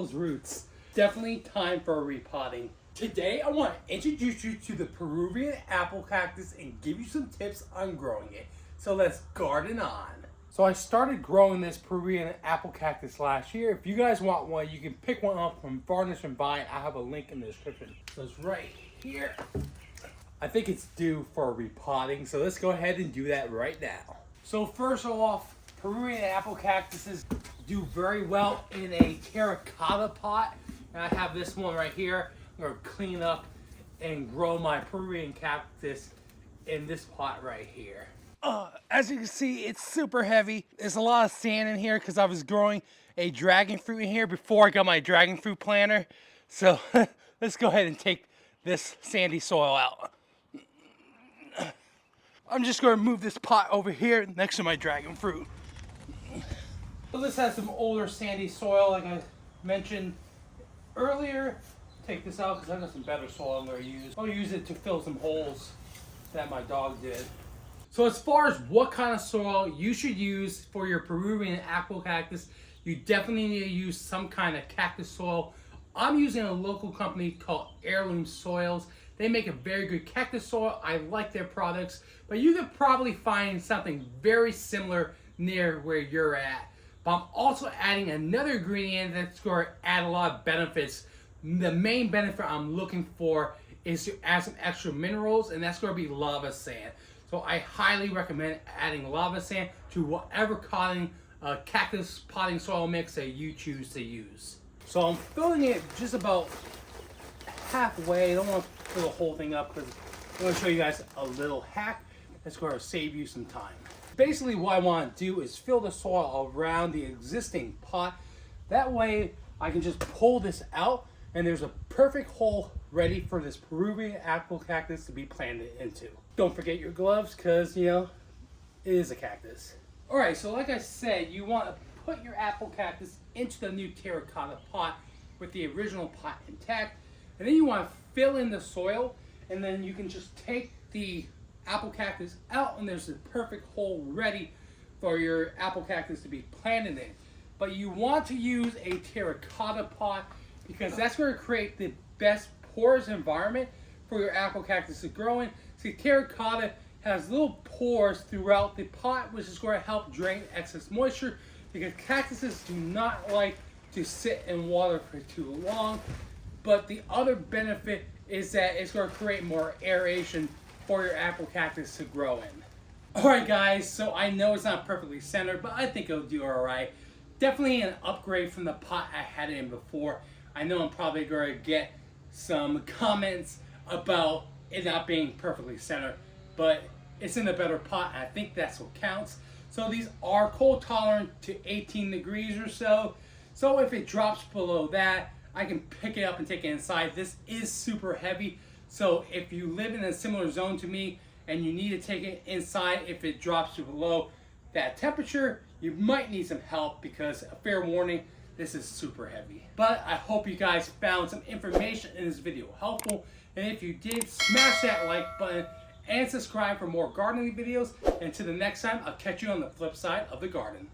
those roots. Definitely time for a repotting. Today I want to introduce you to the Peruvian apple cactus and give you some tips on growing it. So let's garden on. So I started growing this Peruvian apple cactus last year. If you guys want one, you can pick one up from Furnish and Vine. I have a link in the description. So it's right here. I think it's due for a repotting, so let's go ahead and do that right now. So first off, Peruvian apple cactuses do very well in a terracotta pot. And I have this one right here. I'm gonna clean up and grow my Peruvian cactus in this pot right here. As you can see, it's super heavy. There's a lot of sand in here because I was growing a dragon fruit in here before I got my dragon fruit planter. So let's go ahead and take this sandy soil out. I'm just going to move this pot over here next to my dragon fruit. So this has some older sandy soil like I mentioned earlier. Take this out because I got some better soil I'm going to use. I'll use it to fill some holes that my dog did. So as far as what kind of soil you should use for your Peruvian apple cactus, you definitely need to use some kind of cactus soil. I'm using a local company called Heirloom Soils. They make a very good cactus soil. I like their products, but you could probably find something very similar near where you're at. But I'm also adding another ingredient that's going to add a lot of benefits. The main benefit I'm looking for is to add some extra minerals, and that's going to be lava sand. So I highly recommend adding lava sand to whatever cactus potting soil mix that you choose to use. So I'm filling it just about halfway. I don't want to fill the whole thing up because I'm going to show you guys a little hack that's going to save you some time. Basically what I want to do is fill the soil around the existing pot. That way I can just pull this out and there's a perfect hole ready for this Peruvian apple cactus to be planted into. Don't forget your gloves because, you know, it is a cactus. Alright, so like I said, you want to put your apple cactus into the new terracotta pot with the original pot intact. And then you want to fill in the soil, and then you can just take the apple cactus out and there's a perfect hole ready for your apple cactus to be planted in. But you want to use a terracotta pot because that's going to create the best porous environment for your apple cactus to grow in. See, terracotta has little pores throughout the pot, which is going to help drain excess moisture because cactuses do not like to sit in water for too long. But the other benefit is that it's going to create more aeration for your apple cactus to grow in. Alright guys, so I know it's not perfectly centered, but I think it'll do alright. Definitely an upgrade from the pot I had it in before. I know I'm probably going to get some comments about it not being perfectly centered, but it's in a better pot and I think that's what counts. So these are cold tolerant to 18 degrees or so. So if it drops below that, I can pick it up and take it inside. This is super heavy, so if you live in a similar zone to me and you need to take it inside, if it drops to below that temperature, you might need some help because, a fair warning, this is super heavy. But I hope you guys found some information in this video helpful, and if you did, smash that like button and subscribe for more gardening videos. And until the next time, I'll catch you on the flip side of the garden.